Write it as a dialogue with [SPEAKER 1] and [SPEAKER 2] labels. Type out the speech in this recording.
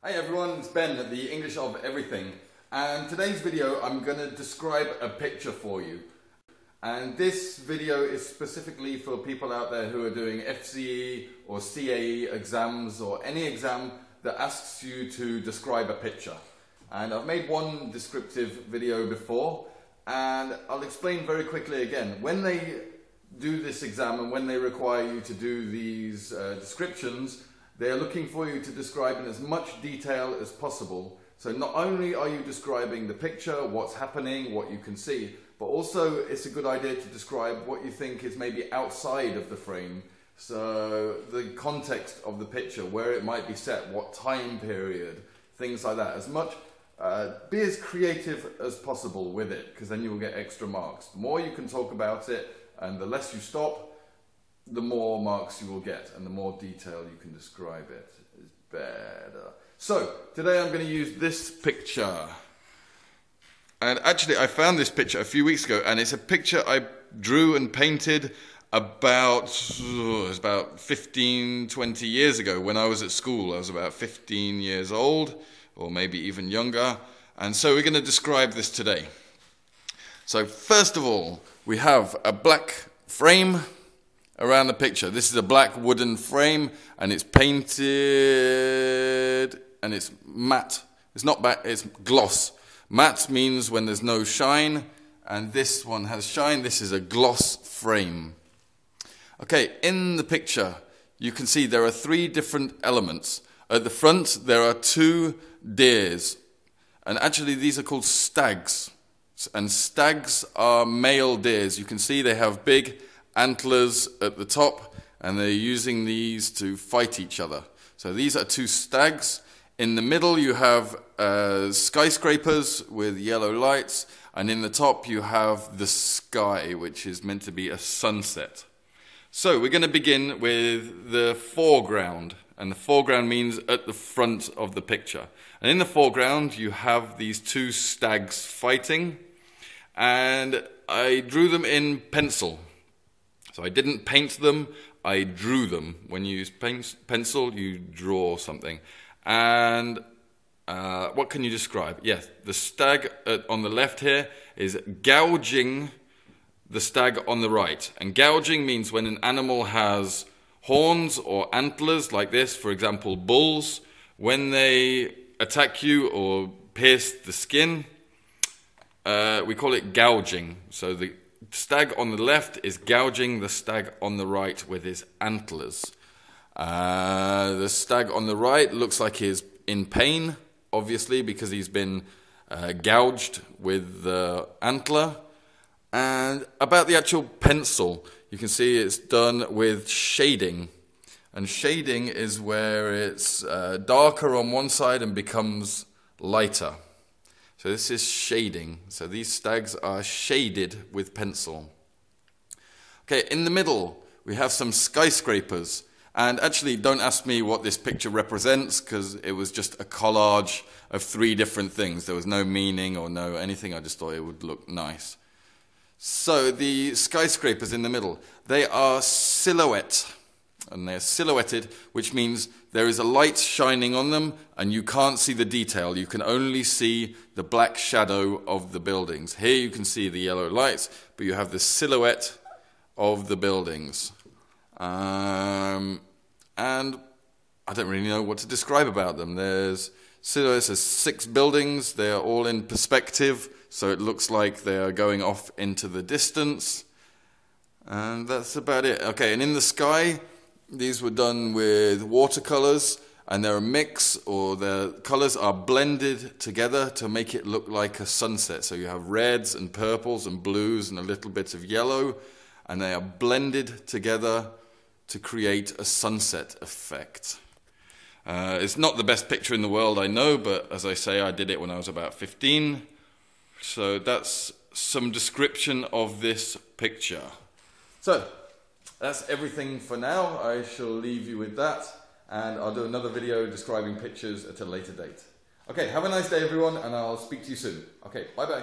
[SPEAKER 1] Hey everyone, it's Ben at the English of Everything, and today's video I'm going to describe a picture for you. And this video is specifically for people out there who are doing FCE or CAE exams or any exam that asks you to describe a picture. And I've made one descriptive video before, and I'll explain very quickly again. When they do this exam and when they require you to do these descriptions, they are looking for you to describe in as much detail as possible. So not only are you describing the picture, what's happening, what you can see, but also it's a good idea to describe what you think is maybe outside of the frame. So the context of the picture, where it might be set, what time period, things like that. Be as creative as possible with it, because then you will get extra marks. The more you can talk about it and the less you stop, the more marks you will get, and the more detail you can describe it is better. So today I'm going to use this picture, and actually I found this picture a few weeks ago, and it's a picture I drew and painted about 15-20 years ago when I was at school. I was about 15 years old, or maybe even younger, and so we're going to describe this today. So first of all, we have a black frame around the picture. This is a black wooden frame, and it's painted, and it's matte. It's not matte, it's gloss. Matte means when there's no shine, and this one has shine. This is a gloss frame. Okay, in the picture, you can see there are three different elements. At the front, there are two deers, and actually these are called stags. And stags are male deers. You can see they have big antlers at the top, and they're using these to fight each other. So these are two stags. In the middle you have skyscrapers with yellow lights, and in the top you have the sky, which is meant to be a sunset. So we're going to begin with the foreground, and the foreground means at the front of the picture. And in the foreground you have these two stags fighting, and I drew them in pencil. So I didn't paint them, I drew them. When you use pencil, you draw something. And what can you describe? Yes, the stag on the left here is gouging the stag on the right. And gouging means when an animal has horns or antlers like this, for example bulls, when they attack you or pierce the skin, we call it gouging. So the stag on the left is gouging the stag on the right with his antlers. The stag on the right looks like he's in pain, obviously, because he's been gouged with the antler. And about the actual pencil, you can see it's done with shading. And shading is where it's darker on one side and becomes lighter. So this is shading. So these stags are shaded with pencil. Okay, in the middle we have some skyscrapers. And actually don't ask me what this picture represents, because it was just a collage of three different things. There was no meaning or no anything. I just thought it would look nice. So the skyscrapers in the middle, they are silhouette. And they're silhouetted, which means there is a light shining on them and you can't see the detail. You can only see the black shadow of the buildings. Here you can see the yellow lights, but you have the silhouette of the buildings. And I don't really know what to describe about them. There's silhouettes of 6 buildings. They are all in perspective, so it looks like they are going off into the distance. And that's about it. Okay, and in the sky, these were done with watercolors, and they're a mix, or the colors are blended together to make it look like a sunset. So you have reds and purples and blues and a little bit of yellow, and they are blended together to create a sunset effect. It's not the best picture in the world, I know, but as I say, I did it when I was about 15. So that's some description of this picture. So that's everything for now. I shall leave you with that, and I'll do another video describing pictures at a later date. Okay, have a nice day everyone, and I'll speak to you soon. Okay, bye bye.